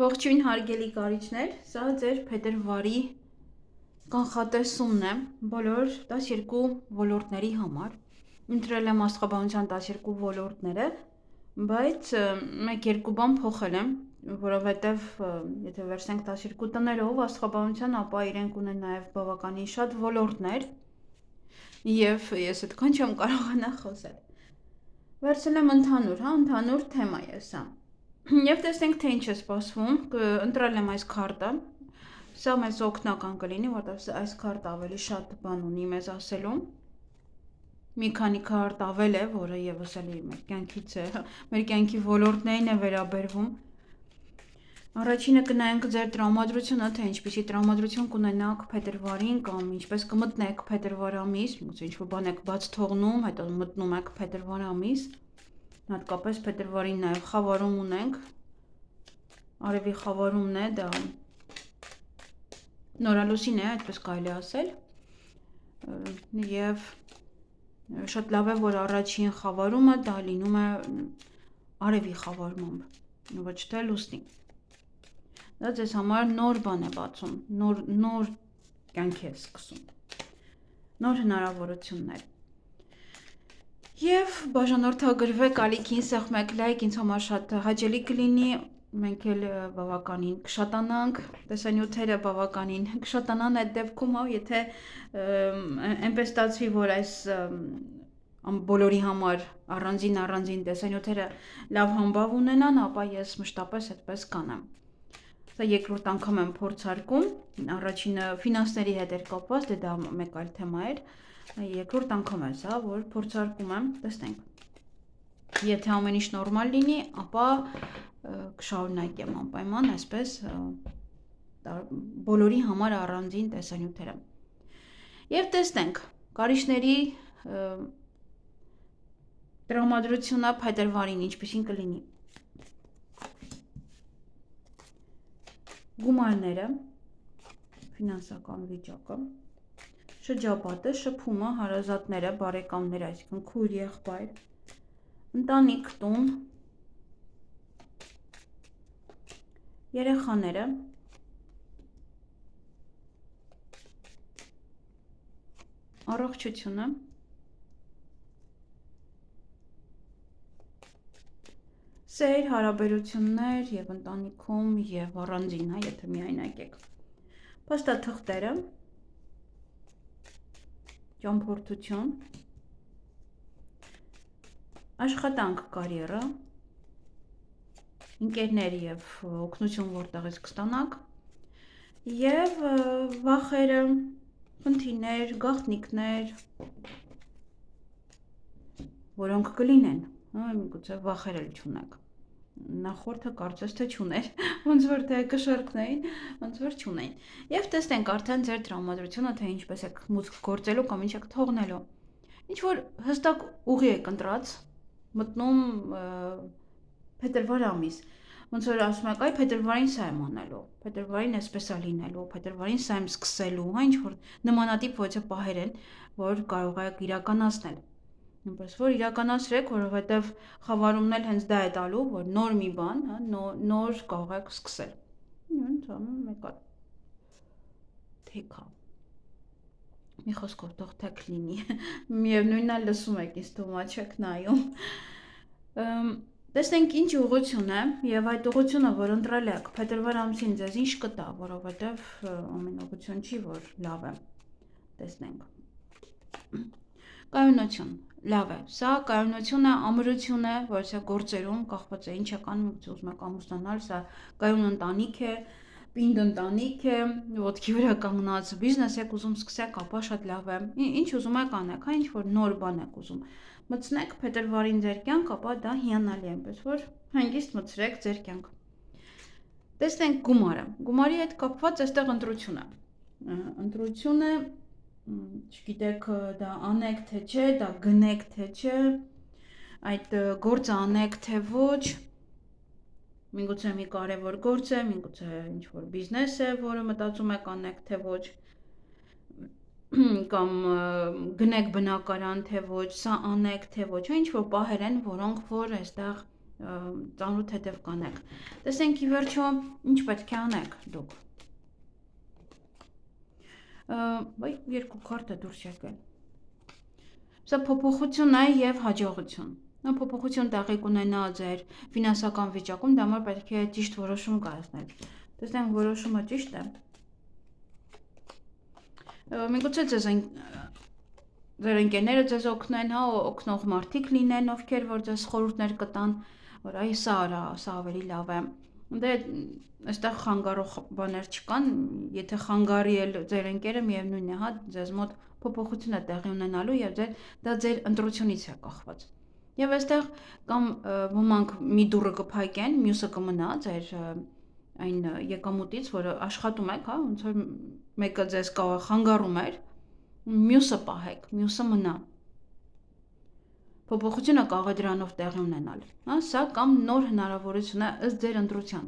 Ողջույն հարգելի կարիճներ, սա ձեր փետրվարի կանխատեսումն է բոլոր 12 ոլորտների համար։ Ընտրել եմ աստղաբանության 12 ոլորտները, բայց մեկ-երկու բան փոխել եմ, որովհետև եթե վերցնենք 12 տներով աստղաբանության, ապա իրենք ունեն նաև բավականին շատ ոլորտներ, եւ ես այդքան չեմ կարողանա խոսել։ Վերցել եմ ընդհանուր թեմա է սա։ Եվ տեսնենք, թե ինչ է սպասվում, ընտրել եմ այս քարտը, սա մեզ օգնական կլինի, որտեղ այս քարտը ավելի շատ բան ունի մեզ ասելու, մի քանի քարտ ավել է, որը եւս էլի մեր կյանքից է, մեր կյանքի ոլորտներին է վերաբերվում։ Առաջինը կնայենք ձեր տրամադրությունը, թե ինչպիսի տրամադրություն կունենաք փետրվարին կամ ինչպես կմտնեք փետրվար ամիս, միգուցե ինչ-որ բան եք բաց թողնում, հետո մտնում եք փետրվար ամիս, հատկապես փետրվարին նաև խավարում ունենք, արևի խավարումն է, դա նորալուսին է, այդպես կարելի ասել, եւ շատ լավ է, որ առաջին խավարումը դա լինում է արևի խավարմամբ, ոչ թե լուսնի։ Դա ձեզ համար նոր բան է բացում, նոր կյանք է սկսում, նոր հնարավորություններ։ Եվ բաժանորդագրվեք, ալիքին սեղմեք լայք, ինձ համար շատ հաճելի կլինի, մենք էլ բավականին կշատանանք, տեսանյութերը բավականին կշատանան այդ դեպքում, եթե այնպես ստացվի, որ այս բոլորի համար առանձին տեսանյութերը լավ համբավ ունենան, ապա ես մշտապես այդպես կանեմ։ Սա երկրորդ անգամ եմ փորձարկում, առաջինը ֆինանսների հետ էր կապված, դե դա մեկ այլ թեմա էր, երկրորդ անգամ է սա, որ փորձարկում եմ, տեսնենք։ Եթե ամեն ինչ նորմալ լինի, ապա կշարունակեմ անպայման այսպես բոլորի համար առանձին տեսանյութերը։ Եվ տեսնենք, կարիճների տրամադրությունը փետրվարին ինչպիսին կլինի։ Գումարները, ֆինանսական վիճակը, շրջապատը, շփումը, հարազատները, բարեկամները, այսինքն քույր, եղբայր, ընտանիք, տուն, երեխաները, առողջությունը, սեր, հարաբերություններ եւ ընտանիքում եւ առանձին, եթե միայնակ եք։ Փաստաթղթերը, ճամփորդություն, աշխատանք, կարիերա, ընկերներ եւ օգնություն որտեղից կստանաք եւ վախերը, խնդիրներ, գաղտնիքներ, որոնք կլինեն, միգուցե վախեր էլ չունեք։ Նախորդը կարծես թե չուներ, ոնց որ թե կշռքնային, ոնց որ չունեին։ Եվ տեսնենք արդեն ձեր տրամադրությունը, թե ինչպես եք մուտք գործելու կամ ինչ եք թողնելու։ Ինչ որ հստակ ուղի եք ընտրած, մտնում փետրվար ամիս։ Ոնց որ ասում եք, այ փետրվարին սա եմ անելու, փետրվարին այսպես է լինելու, փետրվարին սա եմ սկսելու, հա ինչ որ նմանատիպ ոչը պահեր են, որ կարող եք իրականացնել։ Այնպես որ իրականացրեք, որովհետև խավարումն էլ հենց դա է տալու, որ նոր մի բան, հա, նոր կարող եք սկսել։ Անում մեկ այլ թեքա։ Մի խոսքով թող թեք լինի։ Միևնույնն է լսում եք, ինձ թվում է չեք նայում։ Տեսնենք ինչ ուղղություն է, եւ այդ ուղղությունը, որ ընտրել եք, փետրվար ամսին ձեզ ինչ կտա, որովհետև ամեն ուղղություն չի, որ լավ է։ Տեսնենք։ Կայունություն, լավ է, սա կայունությունը ամրություն է, որ սա գործերում կախված է ինչ եք անում, ուզում եք ամուսնանալ, սա կայուն ընտանիք է, պինդ ընտանիք է, ոտքի վրա կանգնած բիզնես եք ուզում սկսեք, ապա շատ լավ է, ինչ ուզում եք անեք, հա ինչ որ նոր բան եք ուզում, մտցնեք փետրվարին ձեր կյանք, ապա դա հիանալի է, այնպես որ հանգիստ մտցրեք ձեր կյանք։ Տեսնենք գումարը, գումարի հետ կապված այստեղ ընտրությունը չգիտեք դա անեք թե չէ, դա գնեք թե չէ, այդ գործը անեք թե ոչ, միգուցե մի կարևոր գործ է, միգուցե ինչ-որ բիզնես է, որը մտածում եք անեք թե ոչ, կամ գնեք բնակարան թե ոչ, սա անեք թե ոչ, ինչ-որ պահեր են, որոնք որ այստեղ ծանոթ հետև կանեք։ Տեսենք ի վերջո ինչ պետք է անեք դուք։ Բայ երկու քարտ է դուրս եկել։ Սա փոփոխություն է եւ հաջողություն։ Նա փոփոխություն տեղի կունենա ձեր ֆինանսական վիճակում, դա համար պետք է ճիշտ որոշում կայացնել։ Տեսնենք որոշումը ճիշտ է։ Միգուցե ձեր ընկերները ձեզ օգնեն, հա, օգնող մարդիկ լինեն, ովքեր որ ձեզ խորհուրդներ կտան, որ այ սա արա, սա ավելի լավ է։ Դե այստեղ խանգարող բաներ չկան, եթե խանգարի էլ ձեր ընկերը միևնույնն է, հա, ձեզ մոտ փոփոխություն է տեղի ունենալու եւ դա ձեր ընտրությունից է կախված։ Եվ այստեղ կամ ոմանք մի դուռը կփակեն, մյուսը կմնա ձեր այն եկամուտից, որը աշխատում եք, հա, ոնց որ մեկը ձեզ խանգարում էր, մյուսը պահեք, մյուսը մնա։ Փոփոխությունը կարող է դրանով տեղի ունենալ, հա, սա կամ նոր հնարավորություն է ըստ ձեր ընտրության։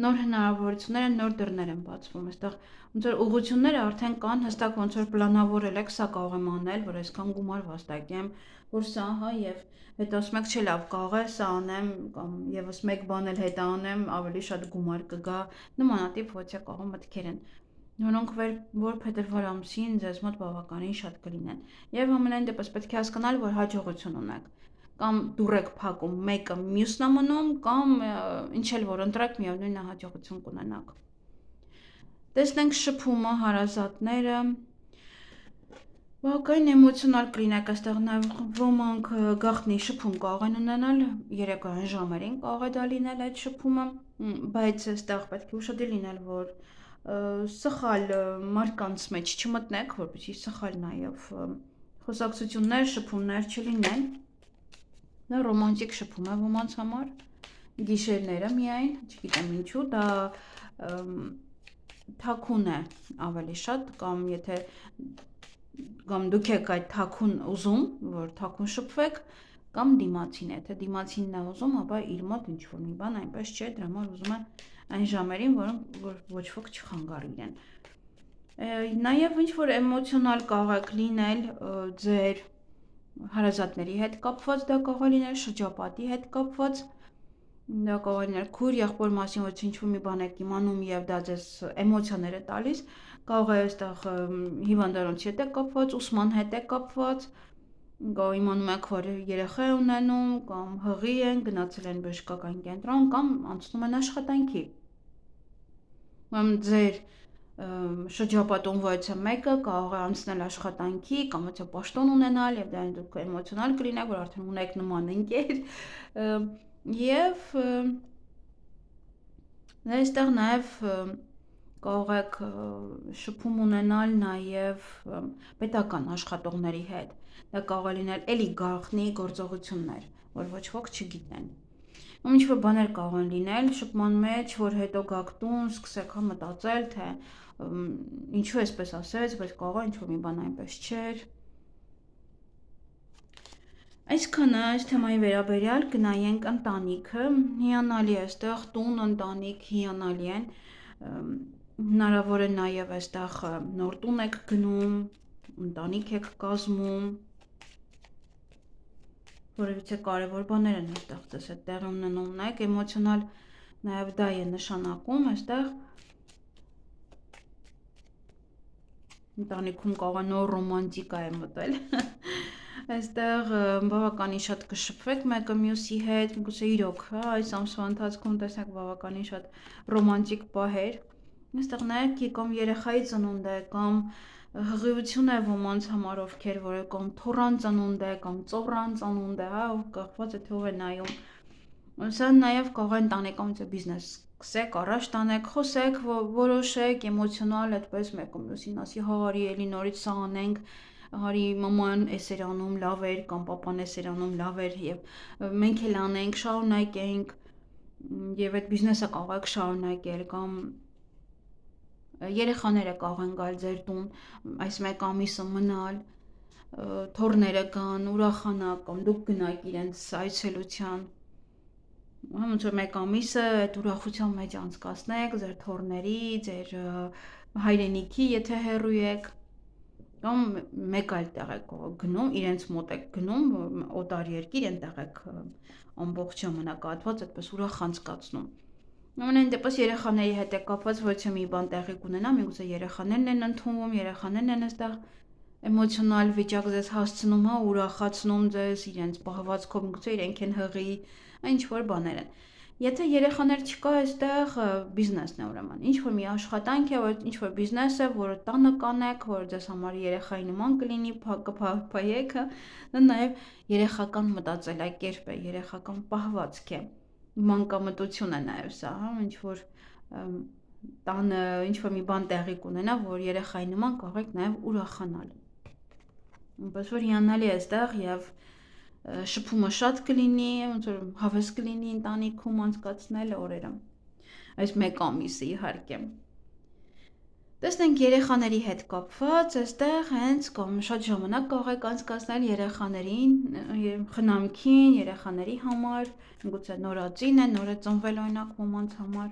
Նոր հնարավորությունները, նոր դռներ են բացվում, այստեղ ոնց որ ուղղությունները արդեն կան, հստակ ոնց որ պլանավորել եք, սա կարող եմ անել, որ այսքան գումար վաստակեմ, որ սա, հա, եւ հետո ասում եք, չէ, լավ, կարող է սա անեմ, կամ եւս մեկ բան էլ հետա անեմ, ավելի շատ գումար կգա, նմանատիպ ոչ կարող մտքեր են, որոնք որ փետրվար ամսին ձեզ մոտ բավականին շատ կլինեն։ Եվ ամենայն դեպս պետք է հասկանալ, որ հաջողություն ունեք։ Կամ դուռ եք փակում, մեկը մյուսն է մնում, կամ ինչ էլ որ ընտրեք, միևնույն է հաջողություն կունենաք։ Տեսնենք շփումը, հարազատները։ Բավականին էմոցիոնալ կլինեք, այստեղ նաև ոմանք գաղտնի շփում կարող են ունենալ, երեկոյան ժամերին կարող է դա լինել այդ շփումը, բայց այստեղ պետք է ուշադիր լինել, որ սխալ մարդկանց մեջ չմտնեք, որպեսզի սխալ նաև խոսակցություններ, շփումներ չլինեն։ Դա ռոմանտիկ շփում է ոմանց համար, գիշերները միայն, չգիտեմ ինչու, դա թաքուն է ավելի շատ, կամ եթե կամ դուք եք այդ թաքուն ուզում, որ թաքուն շփվեք, կամ դիմացին, եթե դիմացինն է ուզում, ապա իր մոտ ինչ-որ մի բան այնպես չէ, դրա համար ուզում է այն ժամերին, որ ոչ ոք չխանգարի իրեն։ Նաև ինչ-որ էմոցիոնալ կարող եք լինել ձեր հարազատների հետ կապված, դա կարող է լինել շրջապատի հետ կապված, դա կարող է լինել քույր, եղբոր մասին, որ ինչ-որ մի բան եք իմանում եւ դա ձեզ էմոցիաներ է տալիս, կարող է այստեղ հիվանդանոցի հետ է կապված, ուսման հետ է կապված, կամ իմանում եք, որ երեխա է ունենում, կամ հղի են, գնացել են բժշկական կենտրոն, կամ անցնում են աշխատանքի։ Ձեր շրջապատում ոչ մեկը կարող է անցնել աշխատանքի, կամ ոչ պաշտոն ունենալ, եւ դա դուք էմոցիոնալ կլինեք, որ արդեն ունեք նման ընկեր, եւ այստեղ նաեւ կարող եք շփում ունենալ նաև պետական աշխատողների հետ։ Դա կարող է լինել էլի գաղտնի գործողություններ, որ ոչ ոք չգիտեն։ Ինչ-որ բաներ կարող են լինել շփման մեջ, որ հետո գաք տուն, սկսեք մտածել, թե ինչու էսպես ասեց, բայց կարող է ինչ-որ մի բան այնպես չէր։ Այսքանը այս թեմայի վերաբերյալ կնայենք ընտանիքը, հիանալի է այստեղ տուն, ընտանիք հիանալի են, հնարավոր է նաև այստեղ նոր տուն եք գնում, ընտանիք եք կազմում, որևիցե կարևոր բաներ են այստեղ ձեզ հետ տեղի ունենում, նայեք էմոցիոնալ նաև դա է նշանակում, այստեղ ընտանիքում կարող է նոր ռոմանտիկա է մտել, այստեղ բավականին շատ կշփվեք մեկը մյուսի հետ, միգուցե իրոք, հա, այս ամսվա ընթացքում տեսնեք բավականին շատ ռոմանտիկ պահեր, այստեղ նայեք կամ երեխայի ծնունդ է, կամ հղիություն է ոմանց համար, ովքեր որ կամ թոռան ծնունդ է, կամ ծոռան ծնունդ է, հա, կախված է թե ով է նայում, սա նաև կարող է ընտանեկան բիզնես սկսեք, առաջ տանեք, խոսեք, որոշեք, էմոցիոնալ այդպես մեկը մյուսին ասի, հա, արի էլի նորից սա անենք, հարի մաման էս էր անում լավ էր, կամ պապան էս էր անում լավ էր, եւ մենք էլ անենք, շարունակենք, եւ այդ բիզնեսը կարող եք շարունակել, կամ երեխաները կարող են գալ ձեր տուն, այս մեկ ամիսը մնալ, թոռները կան, ուրախանաք, կամ դուք գնաք իրենց այցելության, ոնց որ մեկ ամիսը այդ ուրախության մեջ անցկացնեք ձեր թոռների, ձեր հայրենիքի, եթե հեռու եք, կամ մեկ այլ տեղ եք գնում, իրենց մոտ եք գնում, օտար երկիր, այնտեղ եք ամբողջ ժամանակահատված այդպես ուրախ անցկացնում։ Ամենայն դեպս երեխաների հետ է կապված, ոչ մի բան տեղի կունենա, միգուցե երեխաներն են ընդունվում, երեխաներն են այստեղ էմոցիոնալ վիճակ ձեզ հասցնում, հա, ուրախացնում ձեզ, իրենց պահվածքով, միգուցե իրենք են հղի, ինչ որ բաներ են։ Եթե երեխաներ չկա, այստեղ բիզնեսն է ուրեմն։ Ինչ որ մի աշխատանք է, ինչ որ բիզնես է, որը տանը կանեք, որ ձեզ համար երեխայի նման կլինի, փայեք, դա նաև երեխական մտածելակերպ է, երեխական պահվածք է։ Մանկամտություն է նաև սա, հա, ինչ որ տանը ինչ որ մի բան տեղի կունենա, որ երեխայի նման կարող եք նաև ուրախանալ։ Բայց որ հիանալի է այստեղ եւ շփումը շատ կլինի, ոնց որ հավես կլինի ընտանիքում անցկացնել օրերը։ Այս մեկ ամիսը իհարկե։ Տեսնենք երեխաների հետ կապված, այստեղ հենց կամ շատ ժամանակ կարող եք անցկացնել երեխաներին, խնամքին, երեխաների համար, գուցե նորածին է, նոր է ծնվել օրինակ ոմանց համար։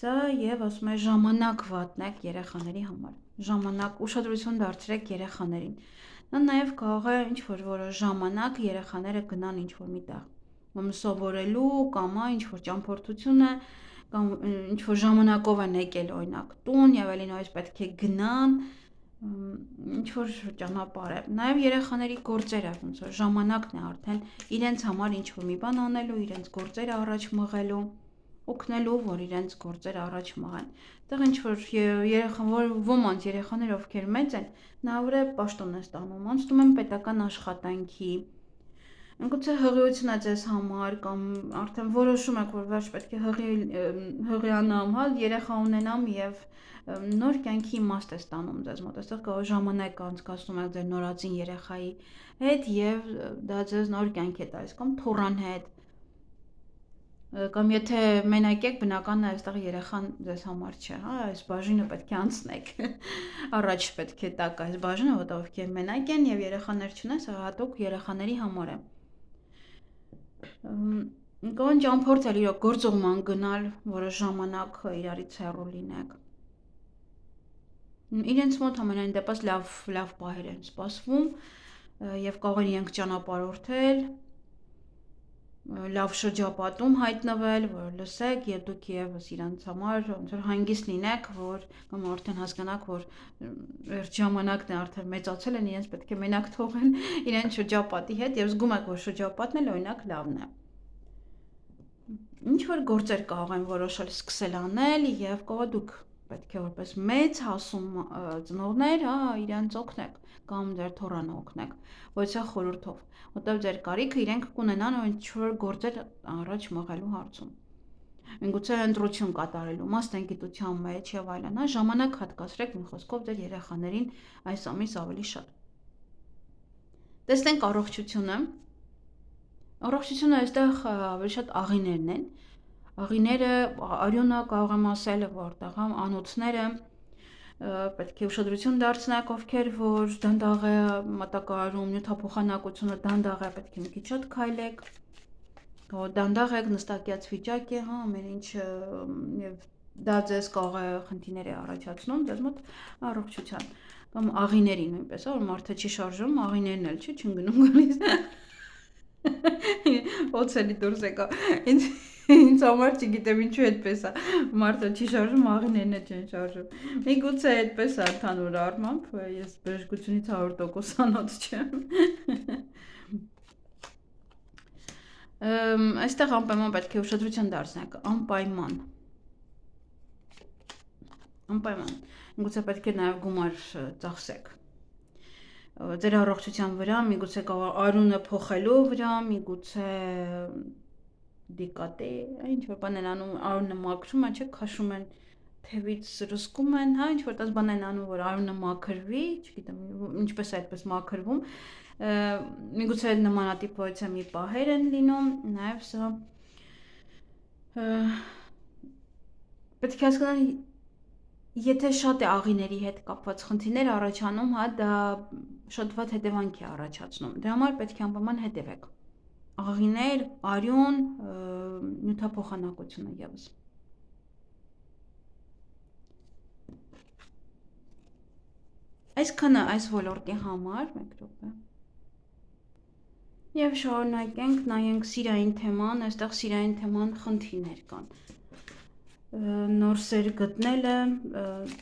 Սա եւ ասում է ժամանակ վատնեք երեխաների համար։ Ժամանակ ուշադրություն դարձրեք երեխաներին։ Նա նաև կարող է ինչ որ որոշ ժամանակ երեխաները գնան ինչ որ միտեղ, կամ սովորելու, կամ ինչ որ ճամփորդություն է, կամ ինչ որ ժամանակով են եկել օրինակ տուն, եւ այլն այս պետք է գնան, ինչ որ ճանապարհ է։ Նաև երեխաների գործերը, ոնց որ ժամանակն է արդեն իրենց համար ինչ որ մի բան անելու, իրենց գործերը առաջ մղելու, օգնելու, որ իրենց գործերը առաջ մղեն։ Այդտեղ ինչ որ երեխան, որ ոմանց երեխաներ ովքեր մեծ են, նավրը պաշտոն է ստանում, անցնում են պետական աշխատանքի։ Գուցե հղիություն է ձեզ համար, կամ արդեն որոշում եք, որ վերջ պետք է հղիանամ, հա, երեխա ունենամ եւ նոր կյանքի իմաստ է ստանում ձեզ մոտ։ Այստեղ կարող ժամանակ անցկացնում եք ձեր նորածին երեխայի հետ եւ դա ձեզ նոր կյանք է տալիս, կամ թոռան հետ։ Կամ եթե մենակ եք, բնականն է այստեղ երեխան ձեզ համար չէ, հա, այս բաժինը պետք է անցնեք։ Առաջ պետք է տակ այս բաժինը, որտեղ ովքեր մենակ են եւ երեխաներ չունեն, սա հատուկ երեխաների համար է։ Կան ճամփորդել իրոք գործողման գնալ, որը ժամանակ իրարից հեռու լինեք։ Իրենց մոտ ամենայն դեպս լավ պահեր են սպասվում եւ կարող են իրենք ճանապարհորդել, լավ շրջապատում հայտնվել, որ լսեք եւ դուք եւս իրանց համար ոնց որ հանգիստ լինեք, որ կամ արդեն հասկանաք, որ վերջ ժամանակն է, արդեն մեծացել են, իրենց պետք է մենակ թողեն իրենց շրջապատի հետ եւ զգում եք, որ շրջապատն էլ օրինակ լավն է։ Ինչ որ գործեր կարող են որոշել սկսել անել եւ կարող դուք պետք է որպես մեծ հասում ծնողներ, հա, իրենց օգնեք կամ ձեր թոռանը օգնեք, ոչ թե խորհրդով, որտեղ ձեր կարիքը իրենք կունենան ինչ որ գործեր առաջ մղելու հարցում։ Միգուցե ընտրություն կատարելու, մասնագիտության մեջ եւ այլն, հա, ժամանակ հատկացրեք մի խոսքով ձեր երեխաներին այս ամիս ավելի շատ։ Տեսնենք առողջությունը։ Առողջությունը այստեղ ավելի շատ աղիներն են։ Աղիները, արյունը կարող եմ ասել, որտեղ անոթները պետք է ուշադրություն դարձնեք, ովքեր որ դանդաղ է մատակարարում, նյութափոխանակությունը դանդաղ է, պետք է մի քիչ շատ քայլեք, դանդաղ եք, նստակյաց վիճակ է, հա, ամեն ինչ եւ դա ձեզ կարող է խնդիրներ առաջացնում ձեզ մոտ առողջության կամ աղիների նույնպես, որ մարդը չի շարժում, աղիներն էլ չի չընկնում գալիս։ Օցելի դուրս եկա։ Ինձ համար չգիտեմ ինչու այդպես է։ Մարդը չի շարժում, աղիներն էլ չեն շարժում։ Միգուցե այդպես է ընդհանուր առմամբ, ես բժշկությունից 100% անոթ չեմ։ Այստեղ անպայման պետք է ուշադրություն դարձնեք, անպայման։ Միգուցե պետք է նաև գումար ծախսեք ձեր առողջության վրա, միգուցե արյունը փոխելու վրա, միգուցե դիկատե, ինչ որ բան են անում, արյունը մաքրում են, չէ, քաշում են թևից սրսկում են, հա, ինչ որ տես բան են անում, որ արյունը մաքրվի, չգիտեմ, ինչպես է այդպես մաքրվում։ Միգուցե նմանատիպ մի պահեր են լինում, նաև սա պետք է հասկանալ, եթե շատ է աղիների հետ կապված խնդիրներ առաջանում, հա, դա շատ վատ հետևանք է առաջացնում։ Դրա համար պետք է անպայման հետևեք։ Աղիներ, արյուն, նյութափոխանակությունը եւս։ Այսքանը այս ոլորտի համար, մեկ րոպե։ Եվ շարունակենք, նայենք սիրային թեման, այստեղ սիրային թեման խնդիրներ կան։ Նոր սեր գտնելը,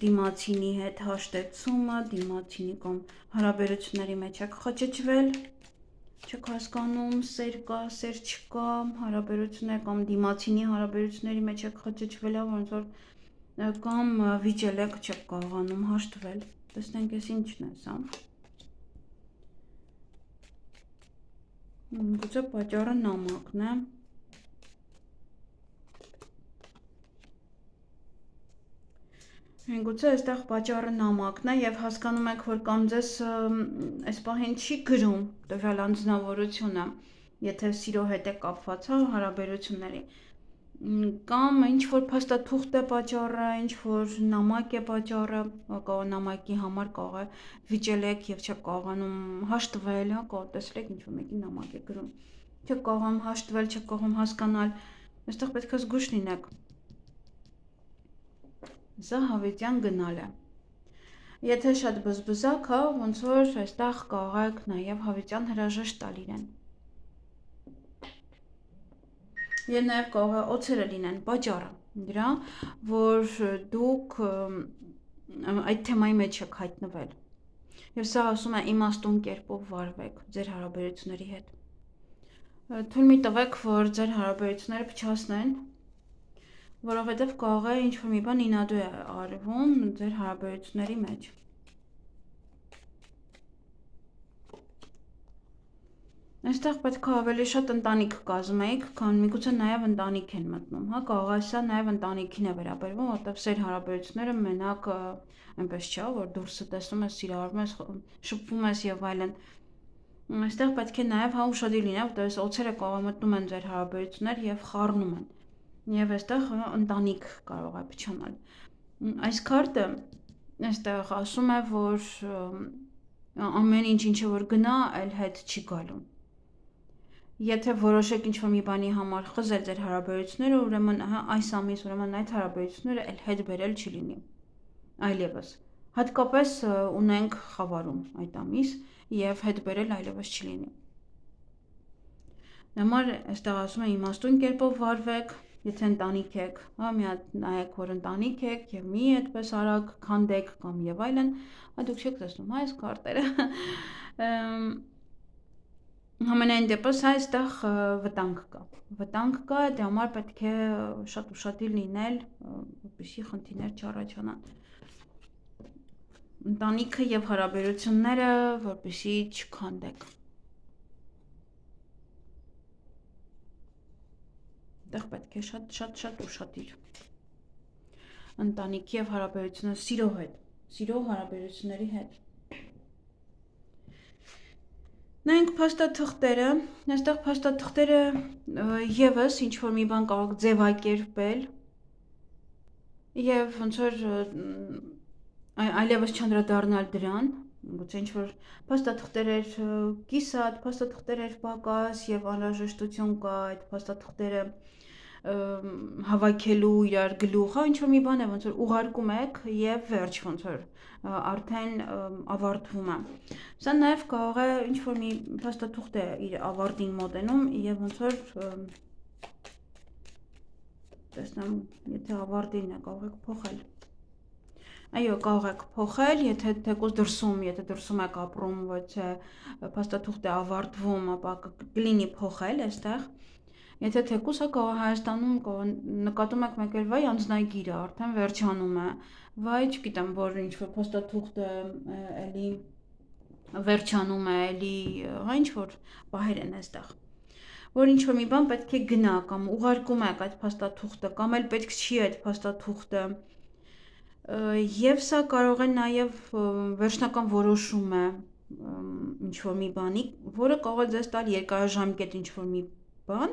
դիմացինի հետ հաշտեցումը, դիմացինի կամ հարաբերությունների մեջ եք խճճվել, չեք հասկանում, սեր կա, սեր չկա, հարաբերություններ կամ դիմացինի հարաբերությունների մեջ եք խճճվել, ոնց որ կամ վիճել եք, չեք կարողանում հաշտվել։ Տեսնենք ես ինչն է սա։ Գուցե պատճառը նամակն է։ Գուցե այստեղ պատճառը նամակն է եւ հասկանում եք, որ կամ ձեզ այս պահին չի գրում տվյալ անձնավորությունը, եթե սիրո հետ է կապված, հա, հարաբերությունների, կամ ինչ որ փաստաթուղթ է պատճառը, ինչ որ նամակ է պատճառը, կարող նամակի համար կարող է վիճել եք եւ չեք կարողանում հաշտվել, հա, կարող տեսել եք ինչ որ մեկի նամակ է գրում, չեք կարողանում հաշտվել, չեք կարողանում հասկանալ, այստեղ պետք է զգույշ լինեք։ Սա հավիտյան գնալ է։ Եթե շատ բզբզակ, հա, ոնց որ այստեղ կարող եք նաև հավիտյան հրաժեշտ տալ իրեն։ Եվ նաև կարող է օձերը լինեն պատճառը դրա, որ դուք այդ թեմայի մեջ եք հայտնվել։ Եվ սա ասում է իմաստուն կերպով վարվեք ձեր հարաբերությունների հետ։ Թույլ մի տվեք, որ ձեր հարաբերությունները փչացնեն, որովհետև կարող է ինչ-որ մի բան ինադու է արվում ձեր հարաբերությունների մեջ։ Այստեղ պետք է ավելի շատ ընտանիք կազմեիք, քան միգուցե նաև ընտանիք են մտնում, հա, կարող է սա նաև ընտանիքին է վերաբերվում, որտեղ սեր հարաբերությունները մենակ այնպես չէ, որ դուրսը տեսնում ես, սիրահարվում ես, շփվում ես եւ այլն։ Այստեղ պետք է նաև հա ուշադիր լինել, որտեղ այս օձերը կարող է մտնում են ձեր հարաբերություններ եւ խառնում են։ Եվ այստեղ ընտանիք կարող է փչանալ։ Այս քարտը այստեղ ասում է, որ ամեն ինչը որ գնա, այլ հետ չի գալու։ Եթե որոշեք ինչ-որ մի բանի համար խզել ձեր հարաբերությունները, ուրեմն այս ամիս, ուրեմն այդ հարաբերությունները այլ հետ բերել չի լինի։ Այլևս։ Հատկապես ունենք խավարում այդ ամիս եւ հետ բերել այլևս չի լինի։ Համար այստեղ ասում է իմաստուն կերպով վարվեք, եթե ընտանիք եք, հա, մի հատ նայեք, որ ընտանիք եք եւ մի այդպես արագ քանդեք կամ եւ այլն, դուք չեք տեսնում այս քարտերը։ Համենայն դեպս այստեղ վտանգ կա։ Վտանգ կա, դրա համար պետք է շատ ուշադիր լինել, որպեսզի խնդիրներ չառաջանան։ Ընտանիքը եւ հարաբերությունները, որպեսզի չքանդեք։ Այդտեղ պետք է շատ ուշադիր։ Ընտանիքի եւ հարաբերությունը սիրո հարաբերությունների հետ։ Նայենք փաստաթղթերը, այստեղ փաստաթղթերը եւս ինչ որ մի բան կարող ձևակերպել եւ ոնց որ այլևս չանդրադառնալ դրան, գուցե ինչ որ փաստաթղթեր էր կիսատ, փաստաթղթեր էր պակաս եւ անհրաժեշտություն կա այդ փաստաթղթերը հավաքելու իրար գլուխ, հա, ինչ որ մի բան է, ոնց որ ուղարկում եք եւ վերջ ոնց որ արդեն ավարտվում է։ Սա նաեւ կարող է ինչ որ մի փաստաթուղթ է իր ավարտին մոտենում եւ ոնց որ տեսնեմ, եթե ավարտին է, կարող եք փոխել։ Այո, կարող եք փոխել, եթե թեկուզ դրսում եք ապրում, ոչ թե փաստաթուղթը ավարտվում, ապա կլինի փոխել այստեղ։ Եթե թեկուզ կարող է Հայաստանում նկատում եք մեկ էլ վայ անձնագիրը արդեն վերջանում է, վայ չգիտեմ, որ ինչ որ փաստաթուղթը էլի վերջանում է, էլի հա ինչ որ բահեր են այստեղ։ Որ ինչ որ մի բան պետք է գնա կամ ուղարկում եք այդ փաստաթուղթը, կամ էլ պետք չի այդ փաստաթուղթը։ Եվ սա կարող է նաև վերջնական որոշում է ինչ-որ մի բանի, որը կարող է ձեզ տալ երկարաժամկետ ինչ-որ մի բան,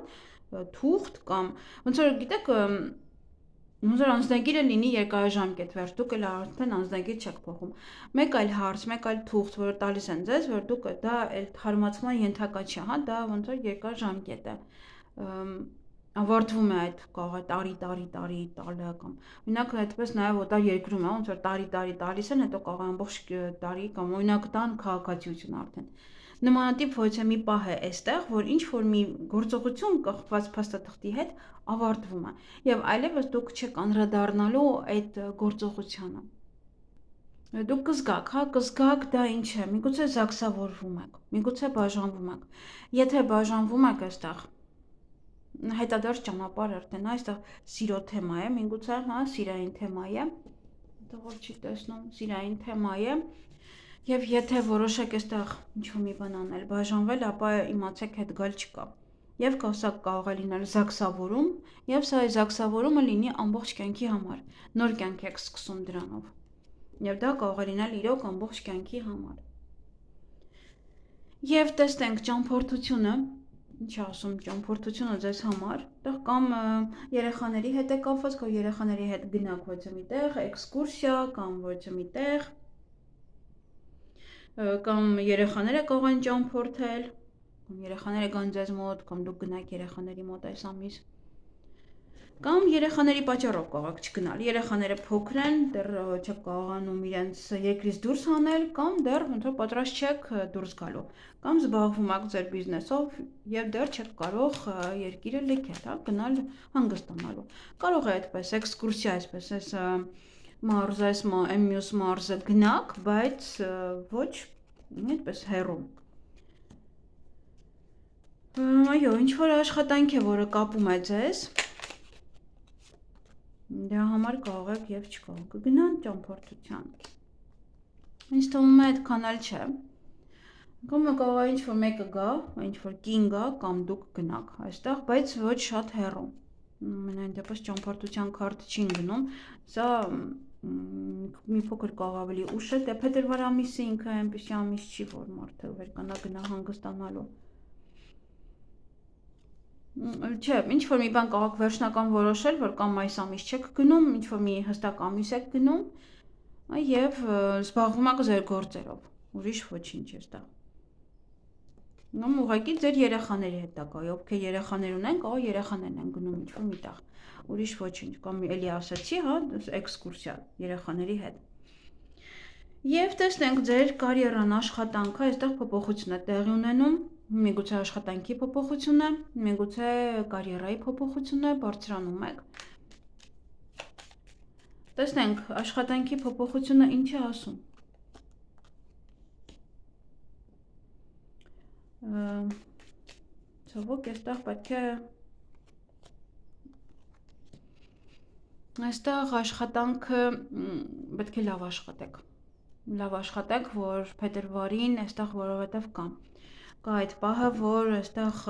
թուղթ կամ ոնց որ գիտեք, ոնց որ անձնագիրը լինի երկարաժամկետ, վերջ դուք էլ արդեն անձնագիր չեք փոխում։ Մեկ այլ հարց, մեկ այլ թուղթ, որը տալիս են ձեզ, որ դուք դա այլ թարմացման ենթակա չի, հա, դա ոնց որ երկարաժամկետ է։ ավարտվում է այդ կողը տարի տալը կամ օրինակ այդպես նաև օտար երկրում է ոնց որ տարի տալիս են հետո կողը ամբողջ տարի կամ օրինակ տան քաղաքացիություն արդեն նմանատիպ ոչ մի պահ է այստեղ որ ինչ որ մի գործողություն կախված փաստաթղթի հետ ավարտվում է եւ այլևս դուք չեք անդրադառնալու այդ գործողությանը դուք կզգաք դա ինչ է միգուցե զաքսավորվում եք միգուցե բաժանվում եք եթե բաժանվում եք այստեղ հետադարձ ճանապարհ արդեն այստեղ սիրո թեմա է միգուցե հա սիրային թեմա է դողով չի տեսնում սիրային թեմա է եւ եթե որոշեք այստեղ ինչ-որ մի բան անել բաժանվել ապա իմացեք հետ գալ չկա եւ սա կարող է լինել զաքսավորում եւ սա է զաքսավորումը լինի ամբողջ կյանքի համար նոր կյանք եք սկսում դրանով եւ դա կարող է լինել իրոք ամբողջ կյանքի համար եւ տեսնենք ճամփորդությունը ինչ ասում ճամփորդությունը ձեզ համար այդտեղ կամ երեխաների հետ է կապված կամ երեխաների հետ գնաք ոչ միտեղ էքսկուրսիա կամ ոչ միտեղ կամ երեխաները կարող են ճամփորդել կամ երեխաները գան ձեզ մոտ կամ դուք գնաք երեխաների մոտ այս ամիս կամ երեխաների պատճառով կարող եք չգնալ երեխաները փոքր են դեռ չեք կարողանում իրենց երկրից դուրս հանել կամ դեռ ոնց որ պատրաստ չեք դուրս գալու կամ զբաղվում եք ձեր բիզնեսով եւ դեռ չեք կարող երկիրը լքել հա գնալ հանգստանալու կարող է այդպես էքսկուրսիա այսպես էս մարզես մյուս մարզը գնաք բայց ոչ այդպես հեռու այո ինչ որ աշխատանք է որը կապում է ձեզ Դրա համար կարող եք եւ չկարող կգնան ճամփորդության։ Ինձ թվում է այդքան էլ չէ։ Կամ կարող է ինչ-որ մեկը գա, ինչ-որ կին գա կամ դուք գնաք այստեղ, բայց ոչ շատ հեռու։ Ամենայն դեպս ճամփորդության քարտ չի գնում։ Սա մի փոքր կարող ավելի ուշ է, դե փետրվար ամիսը ինքը այնպեսի ամիս չի, որ մարդը վերկանա գնա հանգստանալու։ Չէ, ինչ որ մի բան կարող վերջնական որոշել, որ կամ այս ամիս չեք գնում, ինչ որ մի հստակ ամիս եք գնում եւ զբաղվում եք ձեր գործերով, ուրիշ ոչինչ էստեղ։ Նոմ ուղղակի ձեր երեխաների հետ դա կա, ովքեր երեխաներ ունեն, կարող երեխաներն են գնում ինչ որ միտեղ, ուրիշ ոչինչ, կամ էլի ասացի, հա, էքսկուրսիա երեխաների հետ։ Եվ տեսնենք ձեր կարիերան աշխատանքը այստեղ փոփոխություն է տեղի ունենում Միգուցե աշխատանքի փոփոխություն է, միգուցե կարիերայի փոփոխություն է, բարձրանում եք։ Տեսնենք, աշխատանքի փոփոխությունը ինչ է ասում։ Ցավոք, այստեղ աշխատանքը պետք է լավ աշխատեք։ Լավ աշխատեք, որ փետրվարին այստեղ որովհետև կամ կա այդ պահը, որ այստեղ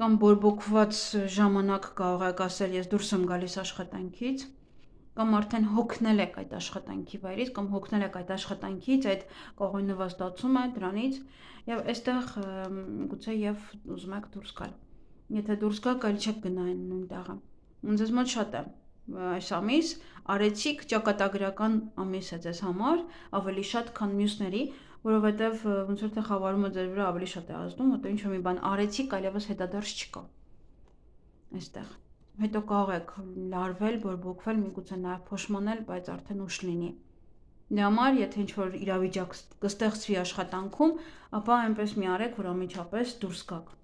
կամ բորբոքված ժամանակ կարող եք ասել, ես դուրս եմ գալիս աշխատանքից, կամ արդեն հոգնել եք այդ աշխատանքի վայրից, կամ հոգնել եք այդ աշխատանքից, այդ կողմի նվաստացում է դրանից, եւ այստեղ գուցե եւ ուզում եք դուրս գալ։ Եթե դուրս գաք, այլ չեք գնա այն նույն տեղը։ Ձեզ մոտ շատ է այս ամիս արեցիք ճակատագրական ամիս է ձեզ համար, ավելի շատ, քան մյուսների, որովհետև ոնց որ թե խավարումը ձեր վրա ավելի շատ է ազդում, որտեղ ինչ-որ մի բան արեցիք, այլևս հետադարձ չկա։ Այստեղ։ Հետո կարող եք լարվել, բորբոքվել, միգուցե նաև փոշմանել, բայց արդեն ուշ լինի։ Դրա համար, եթե ինչ-որ իրավիճակ կստեղծվի աշխատանքում, ապա այնպես մի արեք, որ անմիջապես դուրս գաք։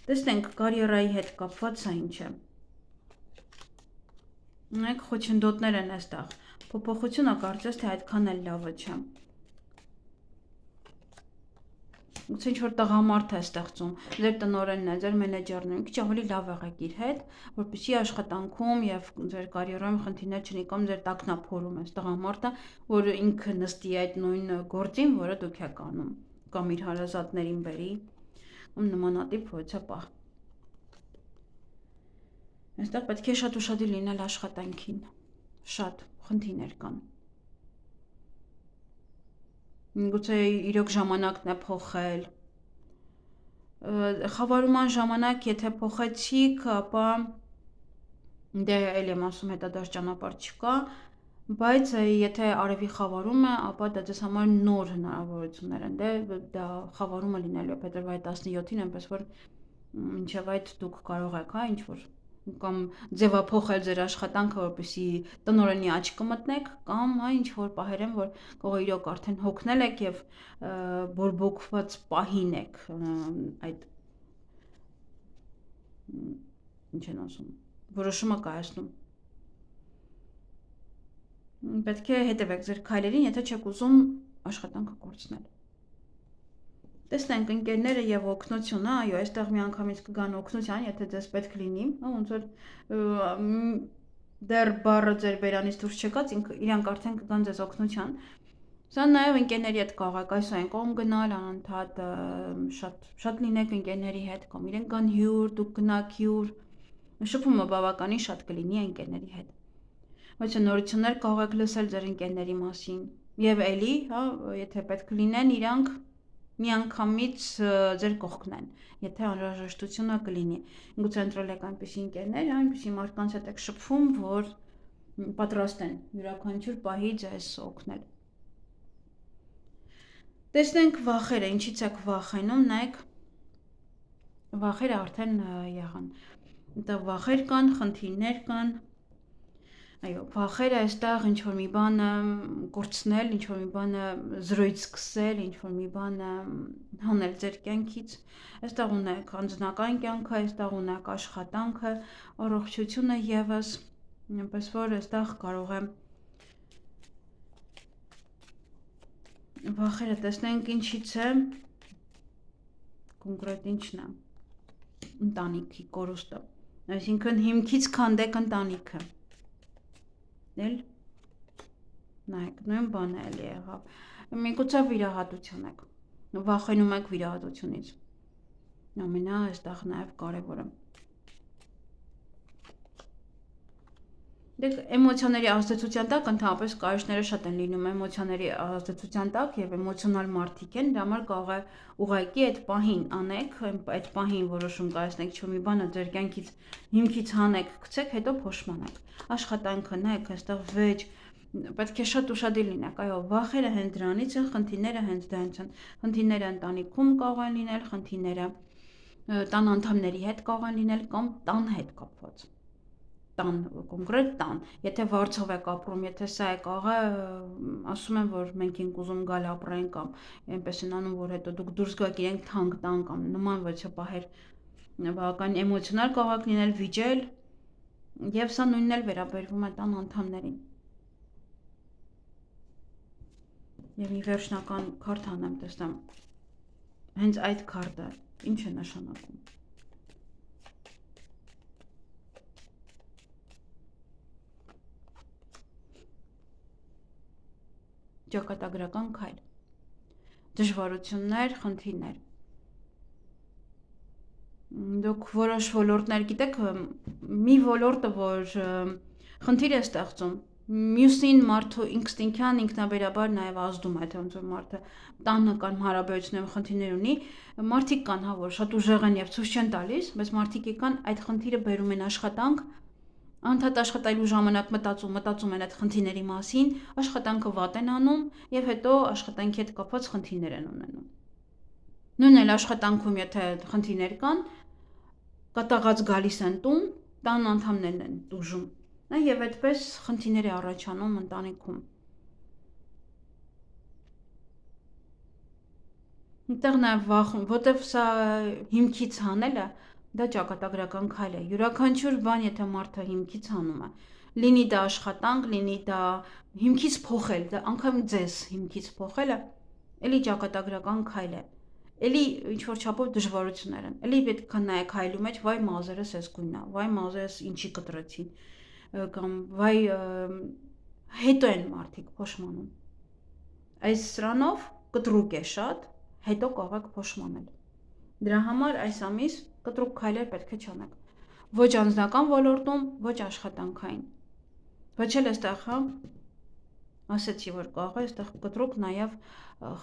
Տեսնենք, կարիերայի հետ կապված սա ինչ է։ Ունեք խոչընդոտներ են այստեղ։ Փոփոխությունը կարծես թե այդքան էլ լավը չէ։ Գուցե ինչ-որ տղամարդ է ստեղծում, ձեր տնօրենն է, ձեր մենեջերն է, մի քիչ ավելի լավ եղեք իր հետ, որպեսզի աշխատանքում եւ ձեր կարիերայում խնդիրներ չլինի կամ ձեր տակնափորում է տղամարդը, որ ինքը նստի այդ նույն գործին, որը դուք եք անում, կամ իր հարազատներին բերի, կամ նմանատիպ ոչա պահ։ Այստեղ պետք է շատ ուշադիր լինել աշխատանքին, շատ խնդիրներ կան։ Գուցե իրոք ժամանակն է փոխել։ Խավարման ժամանակ, եթե փոխեցիք, ապա դե էլ եմ ասում հետադարձ ճանապարհ չկա, բայց եթե արևի խավարում է, ապա դա ձեզ համար նոր հնարավորություններ են, դա խավարումը լինելու է փետրվարի 17-ին, այնպես որ Մինչև այդ դուք կարող եք, ինչ որ կամ ձևափոխել ձեր աշխատանքը, որպեսզի տնօրենի աչքը մտնեք, կամ ինչ որ պահեր են, որ կարող իրոք արդեն հոգնել եք եւ բորբոքված պահին եք այդ ինչ են ասում, որոշումը կայացնում։ Պետք է հետևեք ձեր քայլերին, եթե չեք ուզում աշխատանքը կորցնել։ Տեսնենք ընկերները եւ օգնությունը, այո, այստեղ միանգամից կգան օգնության, եթե ձեզ պետք լինի, ոնց որ դեռ բառը ձեր բերանից դուրս չեկած, իրանք արդեն կգան ձեզ օգնության։ Սա նաեւ ընկերների հետ կարող եք այս այն կողմ գնալ անընդհատ շատ լինեք ընկերների հետ, կամ իրենք կան հյուր, դուք գնաք հյուր։ Շփումը բավականին շատ կլինի ընկերների հետ։ Բայց նորություններ կարող եք լսել ձեր ընկերների մասին։ Եվ էլի, հա, եթե պետք լինեն, իրանք միանգամից ձեր կողքն են, եթե անհրաժեշտությունը կլինի։ Գուցե ընտրել եք այնպիսի ընկերներ, այնպիսի մարդկանց հետ եք շփվում, որ պատրաստ են յուրաքանչյուր պահի ձեզ օգնել։ Տեսնենք վախերը, ինչից եք վախենում, նայեք վախերը արդեն եղան։ Այդտեղ վախեր կան, խնդիրներ կան։ Այո, վախերը այստեղ ինչ որ մի բան կորցնել, ինչ որ մի բան զրոյց սկսել, ինչ որ մի բան հանել ձեր կյանքից։ Այստեղ ունեք անձնական կյանքը, այստեղ ունեք աշխատանքը, առողջությունը եւս, այնպես որ այստեղ կարող է վախերը տեսնենք ինչից է, կոնկրետ ինչն է, ընտանիքի կորուստը, այսինքն հիմքից քանդեք ընտանիքը, էլ, նայեք, նույն բանը էլի եղավ, միգուցե վիրահատություն եք, վախենում եք վիրահատությունից, ամենա այստեղ նաև կարևորը։ Դեք էմոցիաների ազդեցության տակ ընդհանրապես կարիճները շատ են լինում էմոցիաների ազդեցության տակ եւ էմոցիոնալ մարդիկ են, դրա համար կարող է ուղղակի այդ պահին անեք, այդ պահին որոշում կայացնեք, չէ՞ մի բանը ձեր կյանքից հիմքից հանեք, գցեք, հետո փոշմանեք։ Աշխատանքը նայեք, այստեղ վեճ պետք է շատ ուշադիր լինեք, այո, վախերը հենց դրանից են, խնդիրները հենց դրանից են։ Խնդիրները ընտանիքում կարող են լինել, խնդիրները տան անդամների հետ կարող են լինել կամ տան հետ կապված։ Տան, կոնկրետ տան, եթե վարձով եք ապրում, եթե սա է կարող է, ասում են, որ մենք ենք ուզում գալ ապրեն կամ այնպես են անում, որ հետո դուք դուրս գաք իրենք թանկ տան կամ նման ոչ պահեր բավական էմոցիոնալ կարող եք լինել, վիճել եւ սա նույնն էլ վերաբերվում է տան անդամներին։ Եվ մի վերջնական քարտ անեմ, տեսնեմ, հենց այդ քարտը ինչ է նշանակում։ Ճակատագրական քայլ, դժվարություններ, խնդիրներ։ Դուք որոշ ոլորտներ գիտեք, մի ոլորտը, որ խնդիր է ստեղծում, մյուսին մարդու ինստինկտյան ինքնաբերաբար նաև ազդում է, թե ոնց որ մարդը տանը կամ հարաբերություններում խնդիրներ ունի, մարդիկ կան, հա, որ շատ ուժեղ են եւ ցույց չեն տալիս, բայց մարդիկ կան այդ խնդիրը բերում են աշխատանք, անդադ աշխատելու ժամանակ մտածում են այդ խնդիրների մասին, աշխատանքը վատ են անում եւ հետո աշխատանքի հետ կապված խնդիրներ են ունենում։ Նույնն էլ աշխատանքում, եթե խնդիրներ կան, կատաղած գալիս են տուն, տան անդամներն են տուժում։ Եվ այդպես խնդիրներ է առաջանում ընտանիքում։ Այդտեղ նաև վախում, որտեվ սա հիմքից հանելը, դա ճակատագրական քայլ է։ Յուրաքանչյուր բան, եթե մարդը հիմքից հանում է, լինի դա աշխատանք, լինի դա հիմքից փոխել, դա անգամ ձեզ հիմքից փոխելը, էլի ճակատագրական քայլ է։ Էլի ինչ որ չափով դժվարություններ են։ Էլի պետք է նայեք հայլու մեջ, վայ մազերս էս գույնա, վայ մազերս ինչի կտրեցին։ Կամ վայ հետո են մարդիկ փոշմանում։ Այս սրանով կտրուկ է շատ, հետո կարող եք փոշմանել։ Դրա համար այս ամիս կտրուկ քայլեր պետք է չանեք։ Ոչ անձնական ոլորտում, ոչ աշխատանքային։ Ոչ էլ այստեղ, հա, ասեցի, որ կարող է այստեղ կտրուկ նաև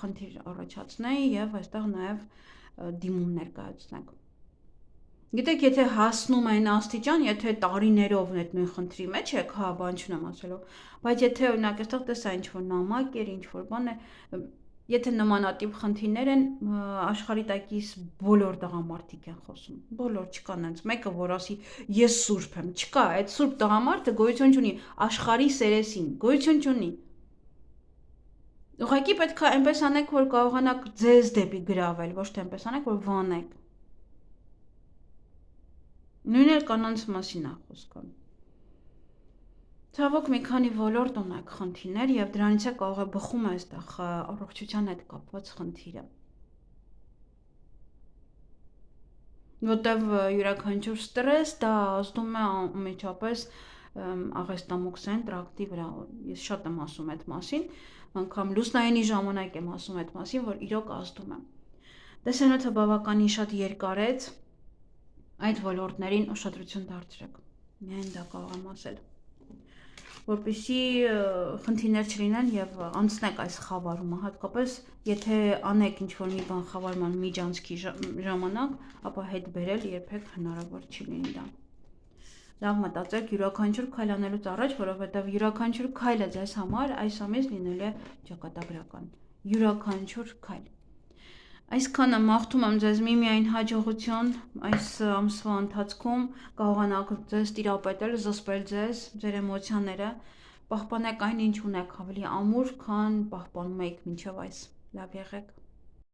խնդիր առաջացնեի եւ այստեղ նաև դիմումներ կայացնեք։ Գիտեք, եթե հասնում այն աստիճան, եթե տարիներով այդ նույն խնդրի մեջ եք, հա, բան չունեմ ասելու, բայց եթե օրինակ այստեղ տեսա ինչ որ նամակ էր, ինչ որ բան է, Եթե նմանատիպ խնդիրներ են, աշխարհի տակից բոլոր տղամարդիկ են խոսում։ Բոլոր չկա նենց մեկը, որ ասի ես սուրբ եմ, չկա, այդ սուրբ տղամարդը գոյություն չունի աշխարհի սերեսին, գոյություն չունի։ Ուղղակի պետք է այնպես անեք, որ կարողանաք ձեզ դեպի գրավել, ոչ թե այնպես անեք, որ վանեք։ Նույնն էլ կանանց մասին է խոսքը։ Ցավոք մի քանի ոլորտ ունեք խնդիրներ եւ դրանից է կարող է բխում այստեղ առողջության հետ կապված խնդիրը։ Որտեւ յուրաքանչյուր ստրես դա ազդում է անմիջապես աղեստամոքսային տրակտի վրա։ Ես շատ եմ ասում այդ մասին, անգամ լուսնայինի ժամանակ եմ ասում այդ մասին, որ իրոք ազդում է։ Տեսանյութը բավականին շատ երկարեց, այդ ոլորտներին ուշադրություն դարձրեք։ Միայն դա կարող եմ ասել։ Որպեսզի խնդիրներ չլինեն եւ անցնեք այս խավարումը, հատկապես եթե անեք ինչ-որ մի բան խավարման միջանցքի ժամանակ, ապա հետ բերել երբեք հնարավոր չի լինի դա։ Լավ մտածեք յուրաքանչյուր քայլ անելուց առաջ, որովհետեւ յուրաքանչյուր քայլը ձեզ համար այս ամիս լինելու է ճակատագրական։ Յուրաքանչյուր քայլ։ Այսքանը մաղթում եմ ձեզ միմիայն հաջողություն այս ամսվա ընթացքում կարողանաք ձեզ տիրապետել, զսպել ձեր էմոցիաները, պահպանեք այն ինչ ունեք ավելի ամուր, քան պահպանում եք մինչև այս։ Լավ եղեք։